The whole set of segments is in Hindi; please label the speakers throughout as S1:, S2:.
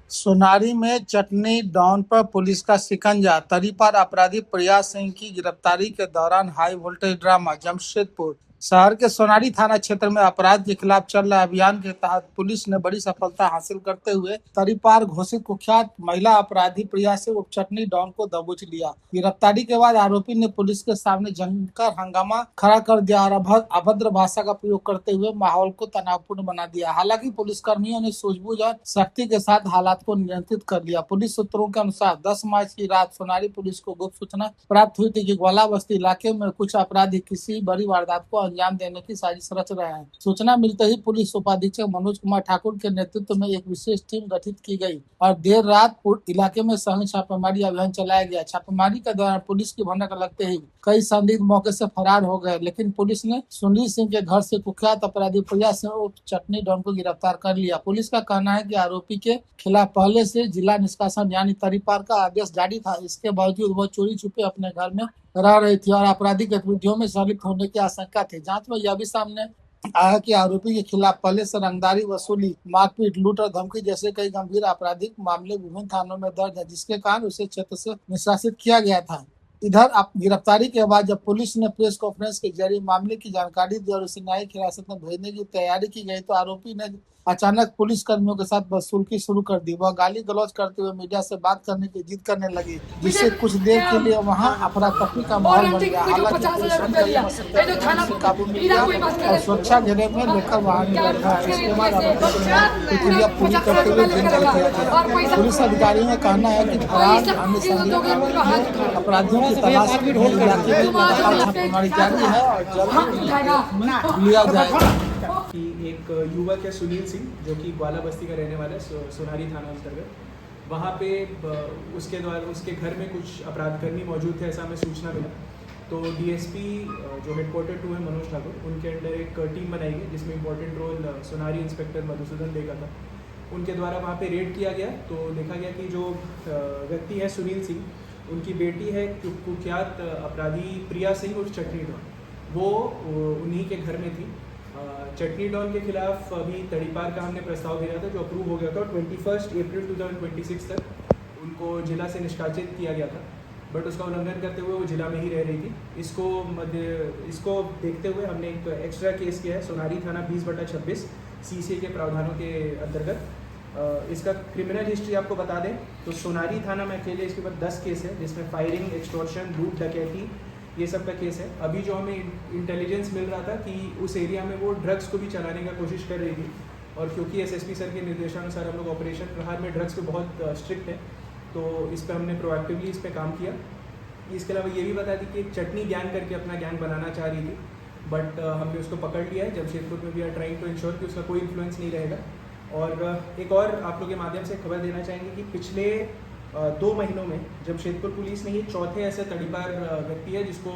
S1: सोनारी में चटनी डॉन पर पुलिस का शिकंजा, तरीपार अपराधी प्रिया सिंह की गिरफ्तारी के दौरान हाई वोल्टेज ड्रामा। जमशेदपुर शहर के सोनारी थाना क्षेत्र में अपराध के खिलाफ चल रहे अभियान के तहत पुलिस ने बड़ी सफलता हासिल करते हुए तरीपार घोषित कुख्यात महिला अपराधी प्रिया सिंह उर्फ चटनी डॉन को दबोच लिया। गिरफ्तारी के बाद आरोपी ने पुलिस के सामने जमकर हंगामा खड़ा कर दिया और अभद्र भाषा का प्रयोग करते हुए माहौल को तनावपूर्ण बना दिया। हालांकि पुलिसकर्मियों ने सूझबूझ और सख्ती के साथ हालात को नियंत्रित कर लिया। पुलिस सूत्रों के अनुसार 10 मार्च की रात सोनारी पुलिस को गुप्त सूचना प्राप्त हुई थी कि ग्वाला बस्ती इलाके में कुछ अपराधी किसी बड़ी वारदात को अंजाम देने की साजिश रच रहे हैं। सूचना मिलते ही पुलिस उपाधीक्षक मनोज कुमार ठाकुर के नेतृत्व में एक विशेष टीम गठित की गई और देर रात इलाके में सघन छापेमारी अभियान चलाया गया। छापेमारी के दौरान पुलिस की भनक लगते ही कई संदिग्ध मौके से फरार हो गए, लेकिन पुलिस ने सुनील सिंह के घर से कुख्यात अपराधी प्रिया सिंह उर्फ चटनी डॉन को गिरफ्तार कर लिया। पुलिस का कहना है कि आरोपी के खिलाफ पहले से जिला निष्कासन यानी तरीपार का आदेश जारी था। इसके बावजूद वह चोरी छुपे अपने घर में रह रही थी और आपराधिक गतिविधियों में संलिप्त होने की आशंका थी। जांच में यह भी सामने आया कि आरोपी के खिलाफ पहले से रंगदारी वसूली, मारपीट, लूट और धमकी जैसे कई गंभीर आपराधिक मामले विभिन्न थानों में दर्ज है, जिसके कारण उसे क्षेत्र से निष्कासित किया गया था। इधर गिरफ्तारी के बाद जब पुलिस ने प्रेस कॉन्फ्रेंस के जरिए मामले की जानकारी दी और उसे न्यायिक हिरासत में भेजने की तैयारी की गई, तो आरोपी ने अचानक पुलिस कर्मियों के साथ बदसलूकी शुरू कर दी। वह गाली गलौज करते हुए मीडिया से बात करने की जिद करने लगी, जिससे कुछ देर के लिए वहां अफरा तफरी का माहौल बन गया। हालांकि पुलिस ने काबू में लिया और सुरक्षा घेरे में लेकर वाहन में बैठा। इसके बाद प्रक्रिया पूरी करते हुए जेल भेज दिया गया। पुलिस अधिकारियों का कहना है कि फरार अन्य संदिग्ध अपराधियों की तलाश में इलाके में लगातार छापेमारी जारी है और जल्द लिया जाएगा।
S2: कि एक युवक है सुनील सिंह, जो कि ग्वाला बस्ती का रहने वाला है, सोनारी थाना अंतर्गत। वहाँ पे उसके द्वारा उसके घर में कुछ अपराधकर्मी मौजूद थे, ऐसा हमें सूचना मिला। तो डीएसपी जो हेडक्वार्टर 2 है मनोज ठाकुर, उनके अंडर एक टीम बनाई गई जिसमें important role Sonari inspector Madhusudan देगा था। उनके द्वारा वहाँ पे रेड किया गया तो देखा गया कि जो व्यक्ति है सुनील सिंह, उनकी बेटी है कुख्यात अपराधी प्रिया सिंह उर्फ चटनी डॉन, वो उन्हीं के घर में थी। चटनी डॉन के खिलाफ अभी तड़ीपार का हमने प्रस्ताव दिया था जो अप्रूव हो गया था। 21 अप्रैल 2026 तक उनको जिला से निष्कासित किया गया था, बट उसका उल्लंघन करते हुए वो जिला में ही रह रही थी। इसको देखते हुए हमने एक एक्स्ट्रा केस किया है सोनारी थाना 20/26 CCA के प्रावधानों के अंतर्गत। इसका क्रिमिनल हिस्ट्री आपको बता दें तो सोनारी थाना में अकेले इसके ऊपर 10 केस है, जिसमें फायरिंग, एक्सटॉर्शन, लूट, डकैती, ये सब का केस है। अभी जो हमें इंटेलिजेंस मिल रहा था कि उस एरिया में वो ड्रग्स को भी चलाने का कोशिश कर रही थी, और क्योंकि एसएसपी सर के निर्देशानुसार हम लोग ऑपरेशन प्रहार में ड्रग्स पे बहुत स्ट्रिक्ट है, तो इस पर हमने प्रोएक्टिवली इस पर काम किया। इसके अलावा ये भी बता दी कि एक चटनी गैंग करके अपना गैंग बनाना चाह रही थी, बट हमने उसको पकड़ लिया है। जमशेदपुर में we are trying to ensure कि उसका कोई इन्फ्लुएंस नहीं रहेगा। और एक और आप लोग के माध्यम से खबर देना चाहेंगे कि पिछले 2 महीनों में जमशेदपुर पुलिस ने ये चौथे ऐसे तड़ीपार व्यक्ति है जिसको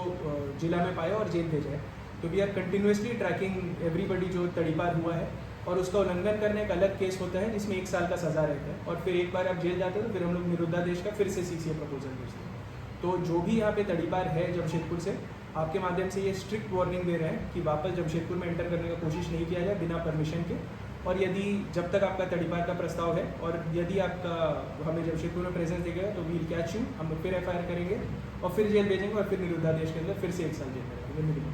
S2: जिला में पाया और जेल भेजा है। तो we are continuously tracking everybody जो तड़ीपार हुआ है, और उसका उल्लंघन करने एक अलग केस होता है जिसमें 1 साल का सज़ा रहता है, और फिर एक बार आप जेल जाते हो तो फिर हम लोग निरुद्धादेश का फिर से CCA प्रपोजल भेजते हैं। तो जो भी यहाँ पे तड़ीपार है जमशेदपुर से, आपके माध्यम से ये स्ट्रिक्ट वार्निंग दे रहे हैं कि वापस जमशेदपुर में एंटर करने का कोशिश नहीं किया जाए बिना परमिशन के। और यदि जब तक आपका तड़ीपार का प्रस्ताव है और यदि आपका हमें जमशेदपुर में प्रेजेंस देगा तो वील कैच यू, हम फिर FIR करेंगे और फिर जेल भेजेंगे और फिर निरुद्धादेश के अंदर फिर से 1 साल जेल में रहेंगे।